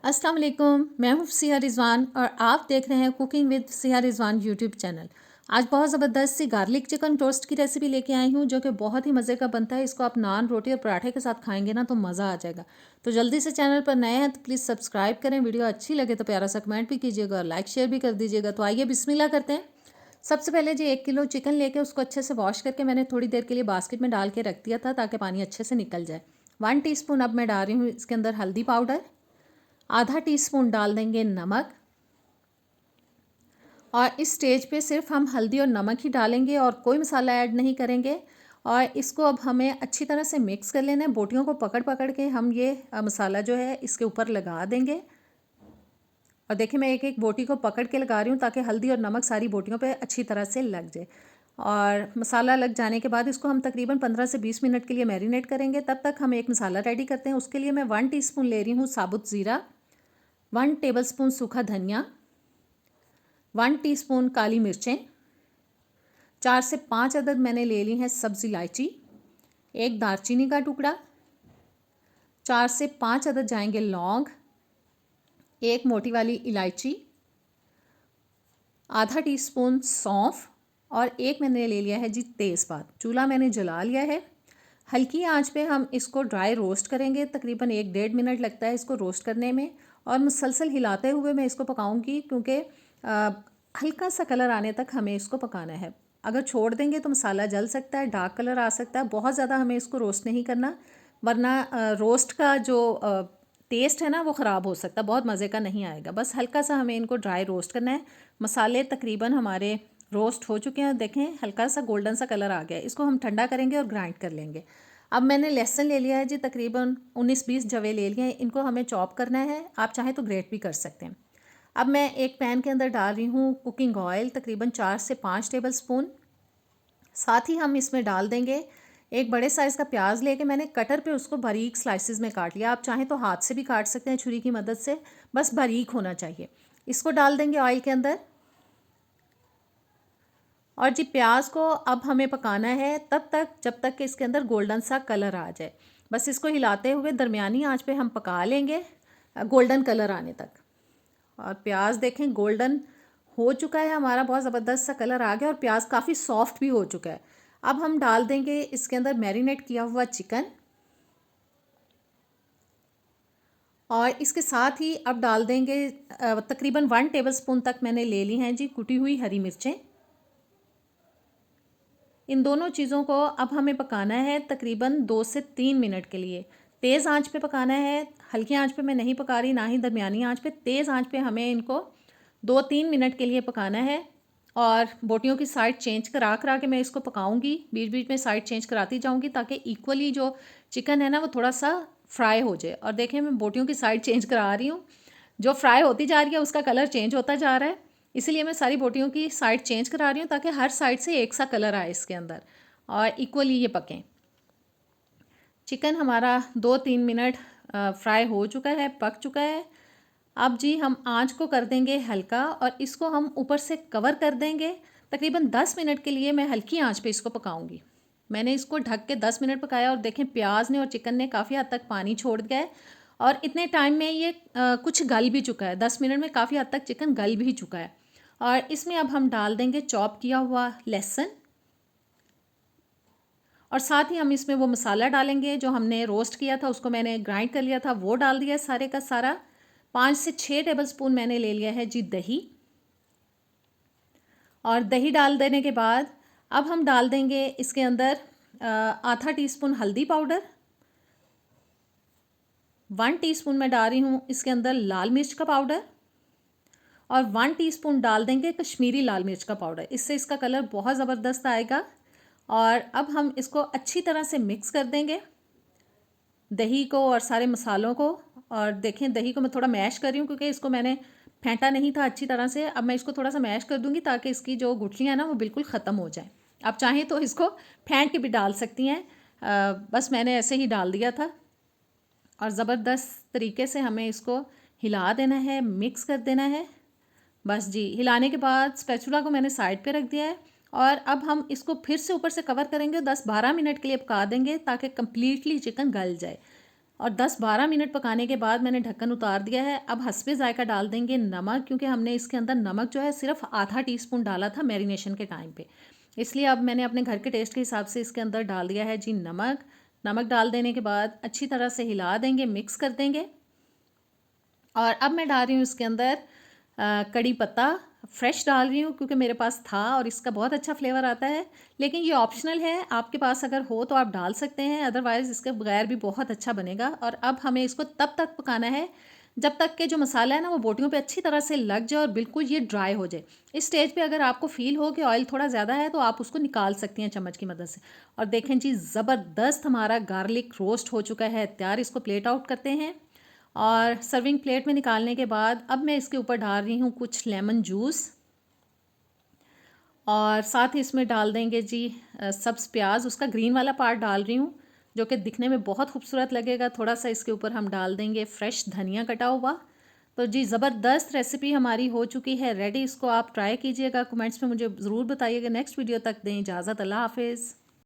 अस्सलाम वालेकुम, मैं हूँ सिया रिजवान और आप देख रहे हैं cooking with Siya Rizwan YouTube channel. आज बहुत ज़बरदस्त सी गार्लिक चिकन टोस्ट की रेसिपी लेके आई हूँ जो कि बहुत ही मज़े का बनता है। इसको आप नान, रोटी और पराठे के साथ खाएंगे ना तो मज़ा आ जाएगा। तो जल्दी से चैनल पर नए हैं तो प्लीज़ सब्सक्राइब करें। वीडियो अच्छी लगे तो प्यारा सा कमेंट भी कीजिएगा और लाइक शेयर भी कर दीजिएगा। तो आइए बिस्मिल्लाह करते हैं। सबसे पहले जी 1 किलो चिकन लेके उसको अच्छे से वॉश करके मैंने थोड़ी देर के लिए बास्केट में डाल के रख दिया था ताकि पानी अच्छे से निकल जाए। 1 टीस्पून अब मैं डाल रही हूँ इसके अंदर हल्दी पाउडर, आधा टीस्पून डाल देंगे नमक। और इस स्टेज पे सिर्फ हम हल्दी और नमक ही डालेंगे और कोई मसाला ऐड नहीं करेंगे। और इसको अब हमें अच्छी तरह से मिक्स कर लेना है। बोटियों को पकड़ पकड़ के हम ये मसाला जो है इसके ऊपर लगा देंगे। और देखिए मैं एक एक बोटी को पकड़ के लगा रही हूँ ताकि हल्दी और नमक सारी बोटियों पे अच्छी तरह से लग जाए। और मसाला लग जाने के बाद इसको हम तकरीबन 15 से 20 मिनट के लिए मैरिनेट करेंगे। तब तक हम एक मसाला रेडी करते हैं। उसके लिए मैं 1 टीस्पून ले रही हूँ साबुत ज़ीरा, 1 टेबलस्पून सूखा धनिया, 1 टीस्पून काली मिर्चें, 4 से 5 अदद मैंने ले ली हैं सब्ज़ इलायची, एक दालचीनी का टुकड़ा, 4 से 5 अदद जाएंगे लौंग, एक मोटी वाली इलायची, आधा टीस्पून सौंफ और एक मैंने ले लिया है जी तेज़पात। चूल्हा मैंने जला लिया है। हल्की आंच पे हम इसको ड्राई रोस्ट करेंगे। तकरीबन 1-1.5 मिनट लगता है इसको रोस्ट करने में। और मुसलसल हिलाते हुए मैं इसको पकाऊंगी क्योंकि हल्का सा कलर आने तक हमें इसको पकाना है। अगर छोड़ देंगे तो मसाला जल सकता है, डार्क कलर आ सकता है। बहुत ज़्यादा हमें इसको रोस्ट नहीं करना, वरना रोस्ट का जो टेस्ट है ना वो ख़राब हो सकता है, बहुत मज़े का नहीं आएगा। बस हल्का सा हमें इनको ड्राई रोस्ट करना है। मसाले तकरीबन हमारे रोस्ट हो चुके हैं। देखें हल्का सा गोल्डन सा कलर आ गया है। इसको हम ठंडा करेंगे और ग्राइंड कर लेंगे। अब मैंने लहसुन ले लिया है जी, तकरीबन 19-20 जवे ले लिए हैं। इनको हमें चॉप करना है, आप चाहें तो ग्रेट भी कर सकते हैं। अब मैं एक पैन के अंदर डाल रही हूँ कुकिंग ऑयल, तकरीबन 4 से 5 टेबलस्पून। साथ ही हम इसमें डाल देंगे एक बड़े साइज़ का प्याज लेके मैंने कटर पे उसको बारीक स्लाइसिस में काट लिया। आप चाहें तो हाथ से भी काट सकते हैं छुरी की मदद से, बस बारीक होना चाहिए। इसको डाल देंगे ऑयल के अंदर। और जी प्याज को अब हमें पकाना है तब तक जब तक कि इसके अंदर गोल्डन सा कलर आ जाए। बस इसको हिलाते हुए दरमियानी आंच पे हम पका लेंगे गोल्डन कलर आने तक। और प्याज देखें गोल्डन हो चुका है हमारा, बहुत ज़बरदस्त सा कलर आ गया और प्याज काफ़ी सॉफ्ट भी हो चुका है। अब हम डाल देंगे इसके अंदर मैरिनेट किया हुआ चिकन। और इसके साथ ही अब डाल देंगे तकरीबन 1 टेबलस्पून तक मैंने ले ली हैं जी कुटी हुई हरी मिर्चें। इन दोनों चीज़ों को अब हमें पकाना है तकरीबन 2 से 3 मिनट के लिए। तेज़ आंच पे पकाना है, हल्की आंच पे मैं नहीं पका रही, ना ही दरमियानी आंच पे। तेज़ आंच पे हमें इनको 2-3 मिनट के लिए पकाना है। और बोटियों की साइड चेंज करा करा के मैं इसको पकाऊंगी, बीच बीच में साइड चेंज कराती जाऊंगी ताकि इक्वली जो चिकन है ना वो थोड़ा सा फ्राई हो जाए। और देखें मैं बोटियों की साइड चेंज करा रही हूँ, जो फ्राई होती जा रही है उसका कलर चेंज होता जा रहा है। इसीलिए मैं सारी बोटियों की साइड चेंज करा रही हूँ ताकि हर साइड से एक सा कलर आए इसके अंदर और इक्वली ये पकें। चिकन हमारा 2-3 मिनट फ्राई हो चुका है, पक चुका है। अब जी हम आंच को कर देंगे हल्का और इसको हम ऊपर से कवर कर देंगे। तकरीबन 10 मिनट के लिए मैं हल्की आंच पे इसको पकाऊंगी। मैंने इसको ढक के 10 मिनट पकाया और देखें प्याज ने और चिकन ने काफ़ी हद तक पानी छोड़ दिया है। और इतने टाइम में ये कुछ गल भी चुका है। 10 मिनट में काफ़ी हद तक चिकन गल भी चुका है। और इसमें अब हम डाल देंगे चॉप किया हुआ लहसुन। और साथ ही हम इसमें वो मसाला डालेंगे जो हमने रोस्ट किया था, उसको मैंने ग्राइंड कर लिया था, वो डाल दिया सारे का सारा। 5 से 6 टेबलस्पून मैंने ले लिया है जी दही। और दही डाल देने के बाद अब हम डाल देंगे इसके अंदर आधा टीस्पून हल्दी पाउडर, 1 टीस्पून मैं डाल रही हूँ इसके अंदर लाल मिर्च का पाउडर और 1 टीस्पून डाल देंगे कश्मीरी लाल मिर्च का पाउडर। इससे इसका कलर बहुत ज़बरदस्त आएगा। और अब हम इसको अच्छी तरह से मिक्स कर देंगे दही को और सारे मसालों को। और देखें दही को मैं थोड़ा मैश कर रही हूँ क्योंकि इसको मैंने फेंटा नहीं था अच्छी तरह से। अब मैं इसको थोड़ा सा मैश कर दूँगी ताकि इसकी जो गुठलियाँ हैं ना वो बिल्कुल ख़त्म हो जाए। आप चाहें तो इसको फेंट के भी डाल सकती हैं, बस मैंने ऐसे ही डाल दिया था। और ज़बरदस्त तरीके से हमें इसको हिला देना है, मिक्स कर देना है। बस जी हिलाने के बाद स्पैचुला को मैंने साइड पे रख दिया है। और अब हम इसको फिर से ऊपर से कवर करेंगे, 10-12 मिनट के लिए पका देंगे ताकि कम्प्लीटली चिकन गल जाए। और 10-12 मिनट पकाने के बाद मैंने ढक्कन उतार दिया है। अब हस्बे ज़ायका डाल देंगे नमक, क्योंकि हमने इसके अंदर नमक जो है सिर्फ आधा टीस्पून डाला था मैरिनेशन के टाइम पे, इसलिए अब मैंने अपने घर के टेस्ट के हिसाब से इसके अंदर डाल दिया है जी नमक। नमक डाल देने के बाद अच्छी तरह से हिला देंगे, मिक्स कर देंगे। और अब मैं डाल रही हूँ इसके अंदर कड़ी पत्ता फ्रेश डाल रही हूँ, क्योंकि मेरे पास था और इसका बहुत अच्छा फ्लेवर आता है। लेकिन ये ऑप्शनल है, आपके पास अगर हो तो आप डाल सकते हैं, अदरवाइज़ इसके बगैर भी बहुत अच्छा बनेगा। और अब हमें इसको तब तक पकाना है जब तक के जो मसाला है ना वो बोटियों पे अच्छी तरह से लग जाए और बिल्कुल ये ड्राई हो जाए। इस स्टेज पे अगर आपको फील हो कि ऑयल थोड़ा ज़्यादा है तो आप उसको निकाल सकती हैं चम्मच की मदद से। और देखें जी, ज़बरदस्त हमारा गार्लिक रोस्ट हो चुका है तैयार। इसको प्लेट आउट करते हैं और सर्विंग प्लेट में निकालने के बाद अब मैं इसके ऊपर डाल रही हूँ कुछ लेमन जूस, और साथ ही इसमें डाल देंगे जी सब्ज़ प्याज, उसका ग्रीन वाला पार्ट डाल रही हूँ जो कि दिखने में बहुत खूबसूरत लगेगा। थोड़ा सा इसके ऊपर हम डाल देंगे फ्रेश धनिया कटा हुआ। तो जी ज़बरदस्त रेसिपी हमारी हो चुकी है रेडी। इसको आप ट्राई कीजिएगा, कमेंट्स में मुझे ज़रूर बताइएगा। नेक्स्ट वीडियो तक दें इजाज़त, अल्लाह हाफिज़।